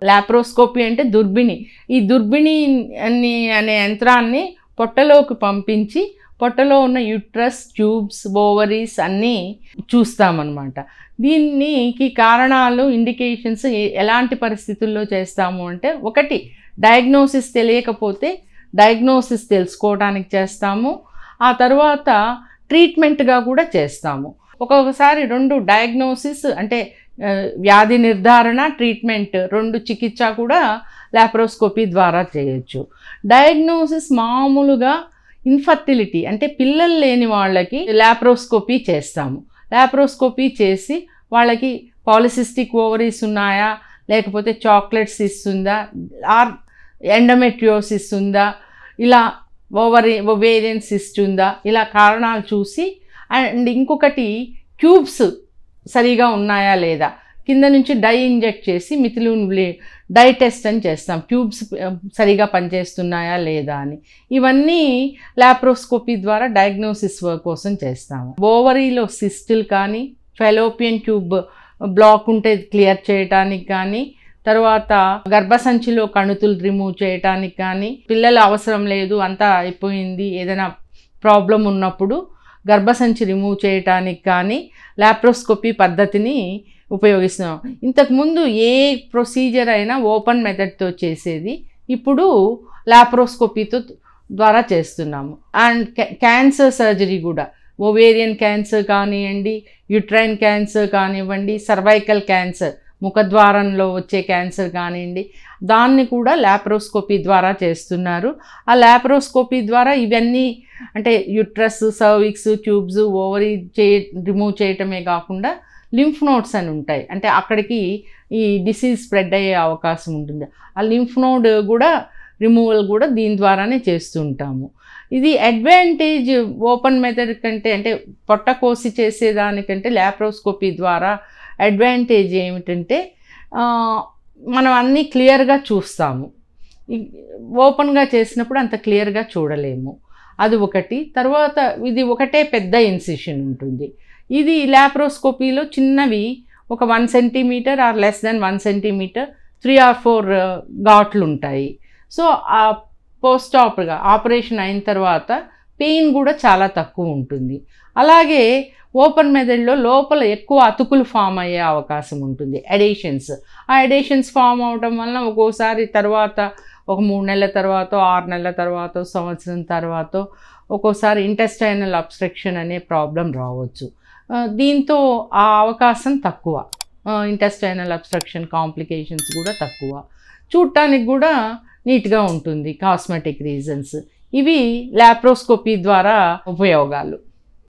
Laparoscopy అంటే దుర్బిణి. ఈ దుర్బిణి అనే యంత్రాన్ని పొట్టలోకి పంపించి పొట్టలో ఉన్న యూట్రస్, ట్యూబ్స్, ఓవరీస్ అన్నీ చూస్తామన్నమాట. దీనికి కారణాలు, ఇండికేషన్స్ ఎలాంటి పరిస్థితుల్లో చేస్తాము అంటే, ఒకటి డయాగ్నోసిస్ తెలియకపోతే డయాగ్నోసిస్ తెలుసుకోవడానికి చేస్తాము. ఆ తర్వాత ట్రీట్మెంట్గా కూడా చేస్తాము. ఒక్కొక్కసారి 2 డయాగ్నోసిస్ అంటే వ్యాధి నిర్ధారణ, ట్రీట్మెంట్ 2 చికిత్స కూడా లాప్రోస్కోపీ ద్వారా చేయొచ్చు. డయాగ్నోసిస్ మామూలుగా ఇన్ఫర్టిలిటీ అంటే పిల్లలు లేని వాళ్ళకి లాప్రోస్కోపీ చేస్తాము. లాప్రోస్కోపీ చేసి వాళ్ళకి పాలిసిస్టిక్ ఓవరీస్ ఉన్నాయా, లేకపోతే చాక్లెట్ సిస్ ఉందా, ఆర్ ఎండోమెట్రియోసిస్ ఉందా, ఇలా ఓవేరియన్ సిస్ట్ ఉందా, ఇలా కారణాలు చూసి, అండ్ ఇంకొకటి ట్యూబ్స్ సరిగా ఉన్నాయా లేదా, కింద నుంచి డై ఇంజెక్ట్ చేసి మిథిలిన్ డై టెస్ట్ అని చేస్తాం, ట్యూబ్స్ సరిగా పనిచేస్తున్నాయా లేదా అని. ఇవన్నీ లాప్రోస్కోపీ ద్వారా డయాగ్నోసిస్ కోసం చేస్తాము. ఓవరీలో సిస్టులు కానీ, ఫెలోపియన్ ట్యూబ్ బ్లాక్ ఉంటే క్లియర్ చేయడానికి కానీ, తర్వాత గర్భసంచిలో కణుతులు రిమూవ్ చేయడానికి కానీ, పిల్లలు అవసరం లేదు అంతా అయిపోయింది ఏదైనా ప్రాబ్లం ఉన్నప్పుడు గర్భసంచి రిమూవ్ చేయడానికి కానీ లాప్రోస్కోపీ పద్ధతిని ఉపయోగిస్తున్నాం. ఇంతకుముందు ఏ ప్రొసీజర్ అయినా ఓపెన్ మెథడ్తో చేసేది, ఇప్పుడు లాప్రోస్కోపీతో ద్వారా చేస్తున్నాము. అండ్ క్యాన్సర్ సర్జరీ కూడా, ఓవేరియన్ క్యాన్సర్ కానివ్వండి, యూట్రైన్ క్యాన్సర్ కానివ్వండి, సర్వైకల్ క్యాన్సర్ ముఖద్వారంలో వచ్చే క్యాన్సర్ కానివ్వండి, దాన్ని కూడా లాప్రోస్కోపీ ద్వారా చేస్తున్నారు. ఆ లాప్రోస్కోపీ ద్వారా ఇవన్నీ అంటే uterus, cervix, tubes, ovary remove చేయటమే కాకుండా లింఫ్ నోడ్స్ అని ఉంటాయి, అంటే అక్కడికి ఈ డిసీజ్ స్ప్రెడ్ అయ్యే అవకాశం ఉంటుంది. ఆ లింఫ్ నోడ్ కూడా రిమూవల్ కూడా దీని ద్వారానే చేస్తుంటాము. ఇది అడ్వాంటేజ్ ఓపెన్ మెథడ్ కంటే, అంటే పొట్ట కోసి చేసేదానికంటే లాప్రోస్కోపీ ద్వారా అడ్వాంటేజ్ ఏమిటంటే మనం అన్నీ క్లియర్గా చూస్తాము. ఓపెన్గా చేసినప్పుడు అంత క్లియర్గా చూడలేము, అది ఒకటి. తర్వాత ఇది ఒకటే పెద్ద ఇన్సిషన్ ఉంటుంది. ఇది లాప్రోస్కోపీలో చిన్నవి ఒక 1 centimetre or less than 1 centimetre 3 or 4 ఘాట్లు ఉంటాయి. సో ఆ పోస్ట్ ఆపరేషన్ అయిన తర్వాత పెయిన్ కూడా చాలా తక్కువ ఉంటుంది. అలాగే ఓపెన్ మెథడ్లో లోపల ఎక్కువ అతుకులు ఫామ్ అయ్యే అవకాశం ఉంటుంది, ఎడేషన్స్. ఆ ఎడేషన్స్ ఫామ్ అవడం వలన ఒక్కోసారి తర్వాత ఒక 3 నెలల తర్వాత, 6 నెలల తర్వాత, సంవత్సరం తర్వాత ఒక్కోసారి ఇంటెస్టైనల్ అబ్స్ట్రక్షన్ అనే ప్రాబ్లం రావచ్చు. దీంతో ఆ అవకాశం తక్కువ, ఇంటెస్టైనల్ అబ్స్ట్రక్షన్ కాంప్లికేషన్స్ కూడా తక్కువ, చూడటానికి కూడా నీట్గా ఉంటుంది. కాస్మెటిక్ రీజన్స్ ఇవి లాప్రోస్కోపీ ద్వారా ఉపయోగాలు.